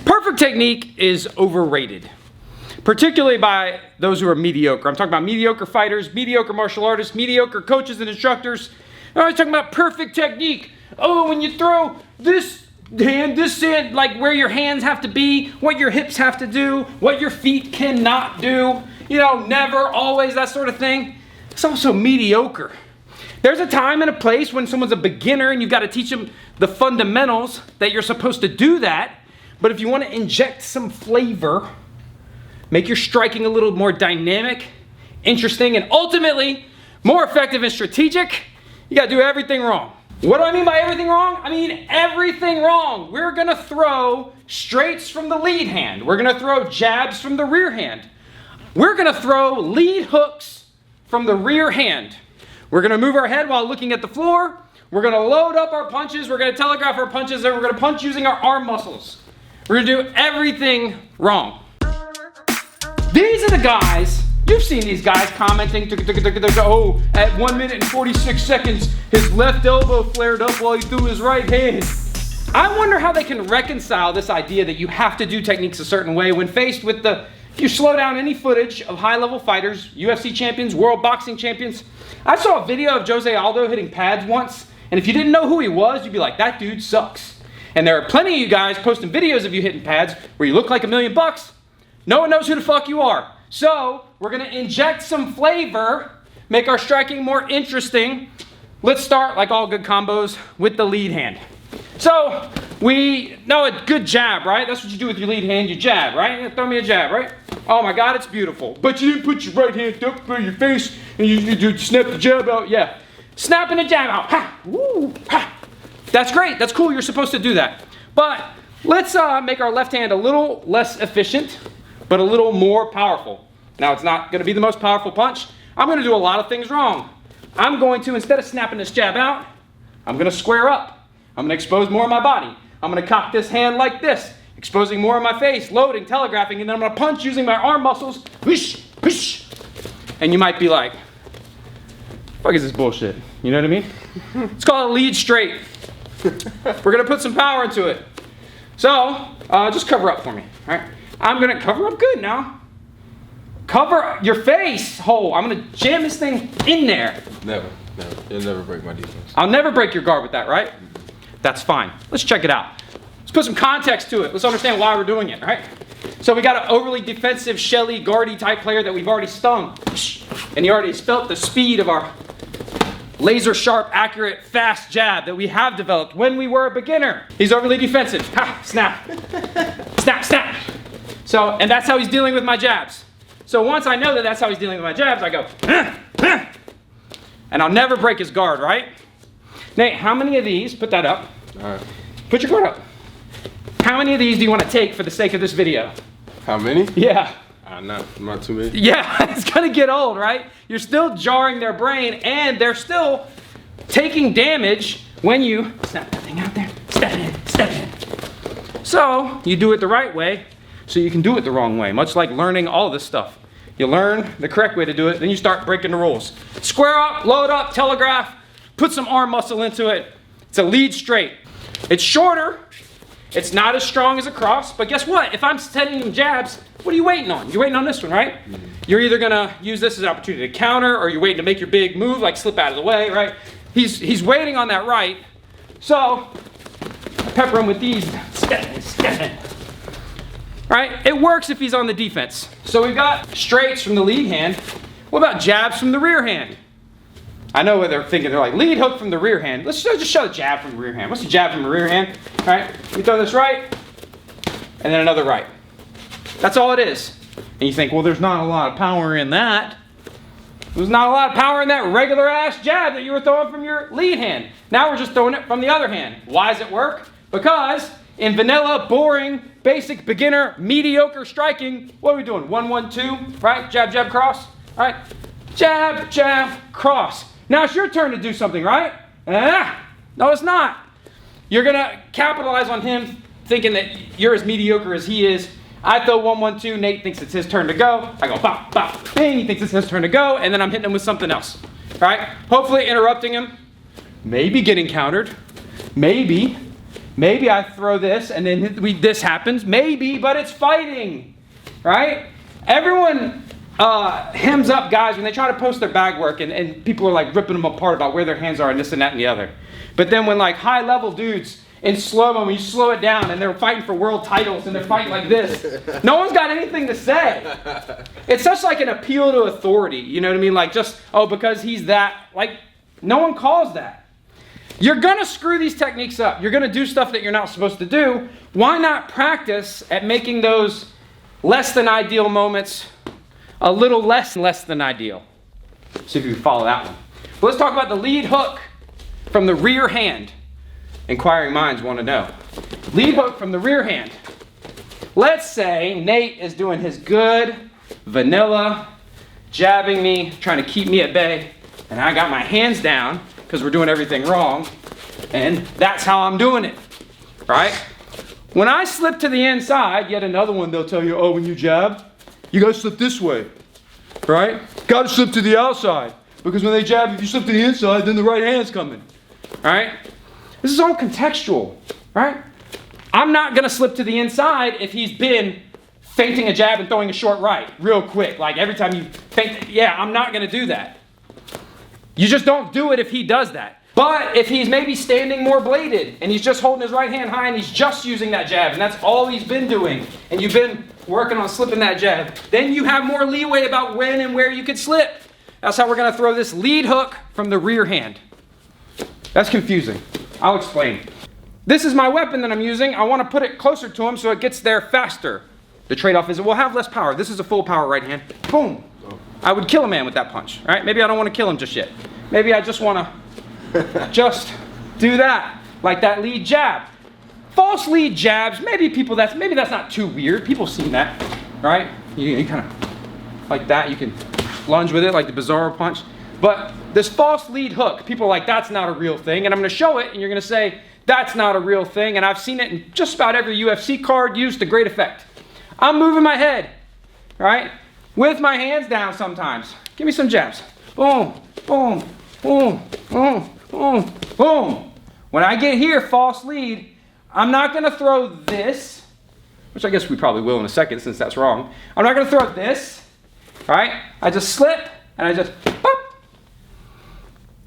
Perfect technique is overrated, particularly by those who are mediocre. I'm talking about mediocre fighters, mediocre martial artists, mediocre coaches and instructors. They're always talking about perfect technique. Oh, when you throw this hand, like where your hands have to be, what your hips have to do, what your feet cannot do, you know, never, always, that sort of thing. It's also mediocre. There's a time and a place when someone's a beginner and you've got to teach them the fundamentals that you're supposed to do that. But if you want to inject some flavor, make your striking a little more dynamic, interesting, and ultimately more effective and strategic, you got to do everything wrong. What do I mean by everything wrong? I mean everything wrong. We're going to throw straights from the lead hand. We're going to throw jabs from the rear hand. We're going to throw lead hooks from the rear hand. We're going to move our head while looking at the floor. We're going to load up our punches. We're going to telegraph our punches, and we're going to punch using our arm muscles. We're going to do everything wrong. These are the guys, you've seen these guys commenting, oh, at 1 minute and 46 seconds, his left elbow flared up while he threw his right hand. I wonder how they can reconcile this idea that you have to do techniques a certain way when faced with if you slow down any footage of high-level fighters, UFC champions, world boxing champions. I saw a video of Jose Aldo hitting pads once, and if you didn't know who he was, you'd be like, that dude sucks. And there are plenty of you guys posting videos of you hitting pads where you look like $1 million. No one knows who the fuck you are. So we're going to inject some flavor, make our striking more interesting. Let's start, like all good combos, with the lead hand. So we know a good jab, right? That's what you do with your lead hand. You jab, right? You throw me a jab, right? Oh my God, it's beautiful. But you didn't put your right hand up by your face and you snap the jab out. Yeah. Snapping the jab out. Ha! Woo! Ha! That's great. That's cool. You're supposed to do that. But let's make our left hand a little less efficient, but a little more powerful. Now, it's not going to be the most powerful punch. I'm going to do a lot of things wrong. I'm going to, instead of snapping this jab out, I'm going to square up. I'm going to expose more of my body. I'm going to cock this hand like this, exposing more of my face, loading, telegraphing, and then I'm going to punch using my arm muscles. Whoosh, whoosh. And you might be like, fuck is this bullshit? You know what I mean? It's called a lead straight. We're going to put some power into it. So, just cover up for me, all right? I'm going to cover up good now. Cover your face hole. I'm going to jam this thing in there. Never. You'll never break my defense. I'll never break your guard with that, right? That's fine. Let's check it out. Let's put some context to it. Let's understand why we're doing it, right? So we got an overly defensive, shelly, guardy type player that we've already stung. And he already has felt the speed of our laser sharp, accurate, fast jab that we have developed when we were a beginner. He's overly defensive. Ha! Snap. Snap, snap. So, and that's how he's dealing with my jabs. So once I know that that's how he's dealing with my jabs, I go, and I'll never break his guard, right? Nate, how many of these, put that up. All right. Put your guard up. How many of these do you want to take for the sake of this video? How many? Yeah. Not too many. Yeah, it's gonna get old, right? You're still jarring their brain and they're still taking damage when you snap that thing out there. Step in, step in. So you do it the right way so you can do it the wrong way, much like learning all this stuff. You learn the correct way to do it, then you start breaking the rules. Square up, load up, telegraph, put some arm muscle into it. It's a lead straight. It's shorter, it's not as strong as a cross, but guess what? If I'm setting jabs, what are you waiting on? You're waiting on this one, right? Mm-hmm. You're either gonna use this as an opportunity to counter, or you're waiting to make your big move, like slip out of the way, right? He's waiting on that right. So, pepper him with these, step in. Right? It works if he's on the defense. So we've got straights from the lead hand. What about jabs from the rear hand? I know what they're thinking. They're like, lead hook from the rear hand. Let's just show the jab from the rear hand. What's the jab from the rear hand? All right, you throw this right, and then another right. That's all it is. And you think, well, there's not a lot of power in that. There's not a lot of power in that regular ass jab that you were throwing from your lead hand. Now we're just throwing it from the other hand. Why does it work? Because in vanilla, boring, basic, beginner, mediocre striking, what are we doing? 1, 1, 2, right? Jab, jab, cross. All right, jab, jab, cross. Now it's your turn to do something, right? No, it's not. You're gonna capitalize on him thinking that you're as mediocre as he is. I throw 1, 1, 2, Nate thinks it's his turn to go. I go bop, bop, bing, he thinks it's his turn to go, and then I'm hitting him with something else, right? Hopefully interrupting him, maybe getting countered, maybe Maybe I throw this and then this happens. Maybe, but it's fighting, right? Everyone hems up guys when they try to post their bag work and people are like ripping them apart about where their hands are and this and that and the other. But then when like high level dudes in slow-mo, when you slow it down and they're fighting for world titles and they're fighting like this, no one's got anything to say. It's such like an appeal to authority, you know what I mean? Like just, oh, because he's that, like no one calls that. You're gonna screw these techniques up. You're gonna do stuff that you're not supposed to do. Why not practice at making those less than ideal moments a little less than ideal? See if you can follow that one. But let's talk about the lead hook from the rear hand. Inquiring minds want to know. Lead hook from the rear hand. Let's say Nate is doing his good vanilla, jabbing me, trying to keep me at bay, and I got my hands down because we're doing everything wrong, and that's how I'm doing it, right? When I slip to the inside, yet another one, they'll tell you, oh, when you jab, you gotta slip this way, right? Gotta slip to the outside, because when they jab, if you slip to the inside, then the right hand's coming, right? This is all contextual, right? I'm not gonna slip to the inside if he's been feinting a jab and throwing a short right real quick. Like every time you feint, yeah, I'm not gonna do that. You just don't do it if he does that. But if he's maybe standing more bladed and he's just holding his right hand high and he's just using that jab and that's all he's been doing and you've been working on slipping that jab, then you have more leeway about when and where you could slip. That's how we're gonna throw this lead hook from the rear hand. That's confusing. I'll explain. This is my weapon that I'm using. I want to put it closer to him so it gets there faster. The trade-off is it will have less power. This is a full power right hand. Boom. I would kill a man with that punch. Right? Maybe I don't want to kill him just yet. Maybe I just want to just do that, like that lead jab. False lead jabs. Maybe that's not too weird. People have seen that, right? You kind of like that. You can lunge with it like the Bizarro punch. But this false lead hook, people are like, that's not a real thing. And I'm going to show it, and you're going to say, that's not a real thing. And I've seen it in just about every UFC card used to great effect. I'm moving my head, right? With my hands down sometimes. Give me some jabs. Boom, boom, boom, boom, boom, boom. When I get here, false lead, I'm not going to throw this, which I guess we probably will in a second since that's wrong. I'm not going to throw this, right? I just slip, and I just, boop.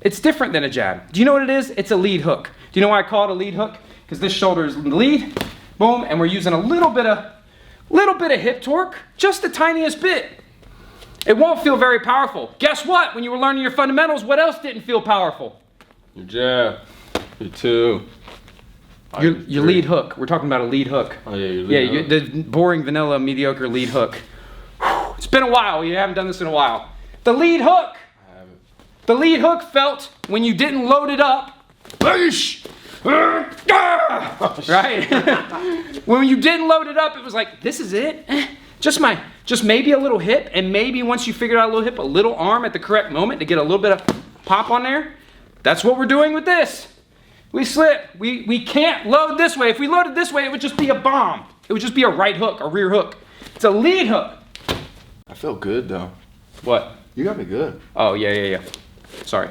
It's different than a jab. Do you know what it is? It's a lead hook. Do you know why I call it a lead hook? Because this shoulder is the lead, boom, and we're using a little bit of hip torque, just the tiniest bit. It won't feel very powerful. Guess what? When you were learning your fundamentals, what else didn't feel powerful? Your jab, your two. Your lead hook. We're talking about a lead hook. Oh yeah, your lead hook. The boring, vanilla, mediocre lead hook. Whew, it's been a while. You haven't done this in a while. The lead hook. The lead hook felt when you didn't load it up, right? When you didn't load it up, it was like, this is it? Just maybe a little hip, and maybe once you figured out a little hip, a little arm at the correct moment to get a little bit of pop on there. That's what we're doing with this. We slip. We can't load this way. If we loaded this way, it would just be a bomb. It would just be a right hook, a rear hook. It's a lead hook. I feel good though. What? You got me good. Oh, yeah. Sorry.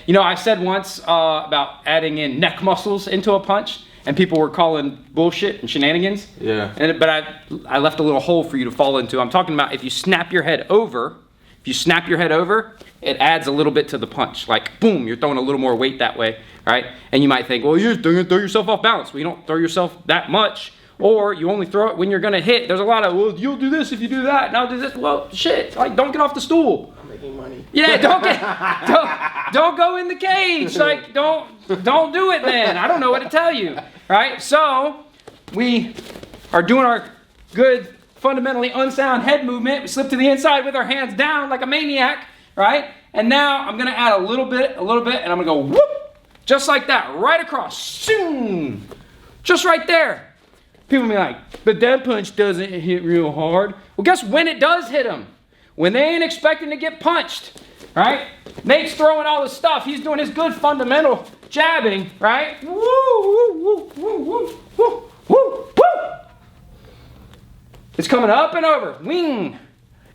You know, I said once about adding in neck muscles into a punch, and people were calling bullshit and shenanigans. Yeah. But I left a little hole for you to fall into. I'm talking about if you snap your head over, it adds a little bit to the punch. Like, boom, you're throwing a little more weight that way, right? And you might think, well, you're going to throw yourself off balance. Well, you don't throw yourself that much. Or you only throw it when you're going to hit. There's a lot of, well, you'll do this if you do that, and I'll do this. Well, shit, like, don't get off the stool. I'm making money. Yeah, don't go in the cage. Like, don't do it then. I don't know what to tell you, right? So we are doing our good, fundamentally unsound head movement. We slip to the inside with our hands down like a maniac, right? And now I'm going to add a little bit, and I'm going to go whoop, just like that, right across. Zoom. Just right there. People be like, but that punch doesn't hit real hard. Well, guess when it does hit them? When they ain't expecting to get punched, right? Nate's throwing all this stuff. He's doing his good fundamental jabbing, right? Woo, woo, woo, woo, woo, woo, woo, woo. It's coming up and over, wing.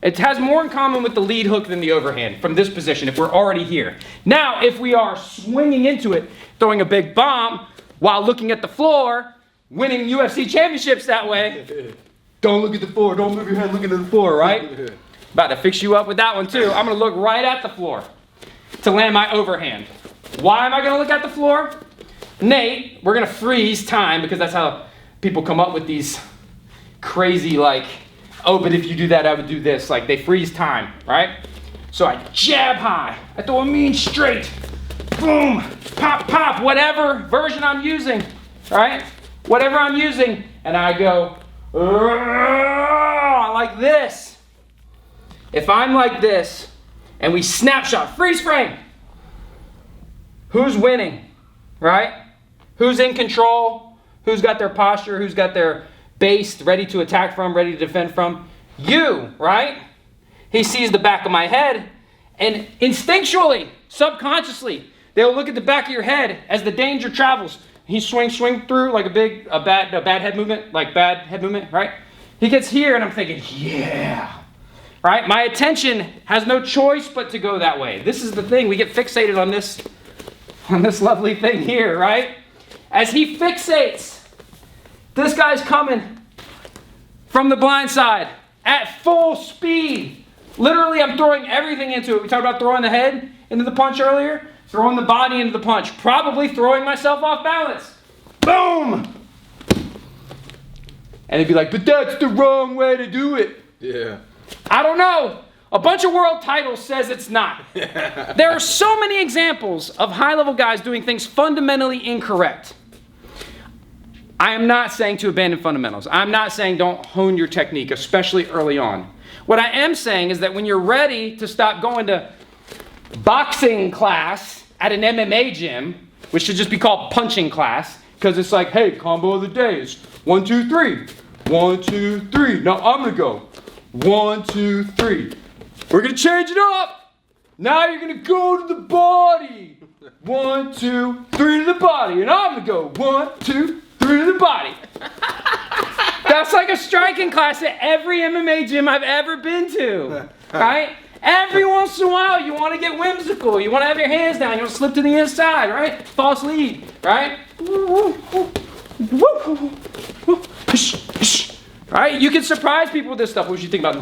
It has more in common with the lead hook than the overhand from this position if we're already here. Now, if we are swinging into it, throwing a big bomb, while looking at the floor, winning UFC championships that way. Don't look at the floor. Don't move your head looking at the floor, right? About to fix you up with that one too. I'm going to look right at the floor to land my overhand. Why am I going to look at the floor? Nate, we're going to freeze time because that's how people come up with these crazy like, oh, but if you do that, I would do this. Like they freeze time, right? So I jab high. I throw a mean straight. Boom, pop, pop, whatever version I'm using, right? Whatever I'm using. And I go like this. If I'm like this and we snapshot, freeze frame, who's winning, right? Who's in control? Who's got their posture? Who's got their base ready to attack from, ready to defend from? You, right? He sees the back of my head and instinctually, subconsciously, they'll look at the back of your head as the danger travels. He swing through like a bad head movement, right? He gets here and I'm thinking, yeah, right? My attention has no choice but to go that way. This is the thing, we get fixated on this lovely thing here, right? As he fixates, this guy's coming from the blind side at full speed. Literally, I'm throwing everything into it. We talked about throwing the head into the punch earlier. Throwing the body into the punch. Probably throwing myself off balance. Boom! And they'd be like, but that's the wrong way to do it. Yeah. I don't know. A bunch of world titles says it's not. There are so many examples of high-level guys doing things fundamentally incorrect. I am not saying to abandon fundamentals. I'm not saying don't hone your technique, especially early on. What I am saying is that when you're ready to stop going to boxing class at an MMA gym, which should just be called punching class, because it's like, hey, combo of the day is 1, 2, 3. 1, 2, 3. Now I'm going to go 1, 2, 3. We're going to change it up. Now you're going to go to the body. 1, 2, 3 to the body. And I'm going to go 1, 2, 3 to the body. That's like a striking class at every MMA gym I've ever been to, right? Every once in a while, you want to get whimsical. You want to have your hands down. You want to slip to the inside, right? False lead, right? Right? You can surprise people with this stuff. What should you think about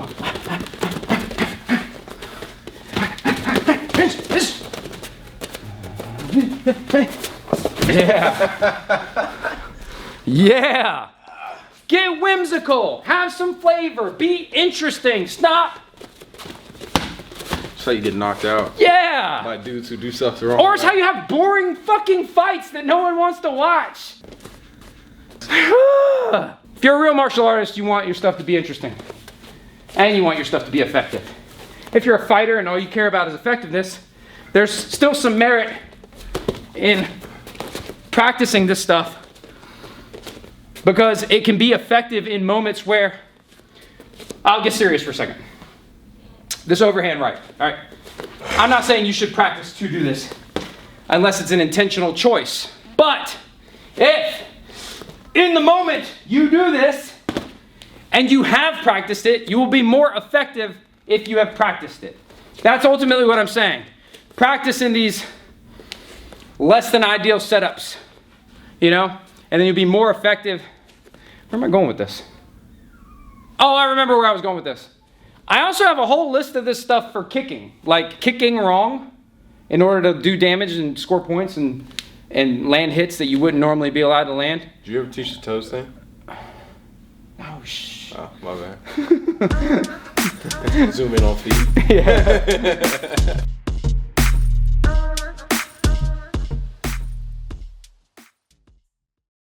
Yeah. Yeah. Get whimsical. Have some flavor. Be interesting. Stop. It's how you get knocked out. Yeah. By dudes who do stuff the wrong Or it's way. how you have boring fucking fights that no one wants to watch. If you're a real martial artist, you want your stuff to be interesting. And you want your stuff to be effective. If you're a fighter and all you care about is effectiveness, there's still some merit in practicing this stuff because it can be effective in moments where, I'll get serious for a second. This overhand right, all right? I'm not saying you should practice to do this unless it's an intentional choice. But if in the moment you do this and you have practiced it, you will be more effective if you have practiced it. That's ultimately what I'm saying. Practice in these less than ideal setups, you know? And then you'll be more effective. Where am I going with this? Oh, I remember where I was going with this. I also have a whole list of this stuff for kicking. Like kicking wrong in order to do damage and score points and land hits that you wouldn't normally be allowed to land. Did you ever teach the toes thing? Oh, shh. Oh, my bad. Zoom in on feet. Yeah.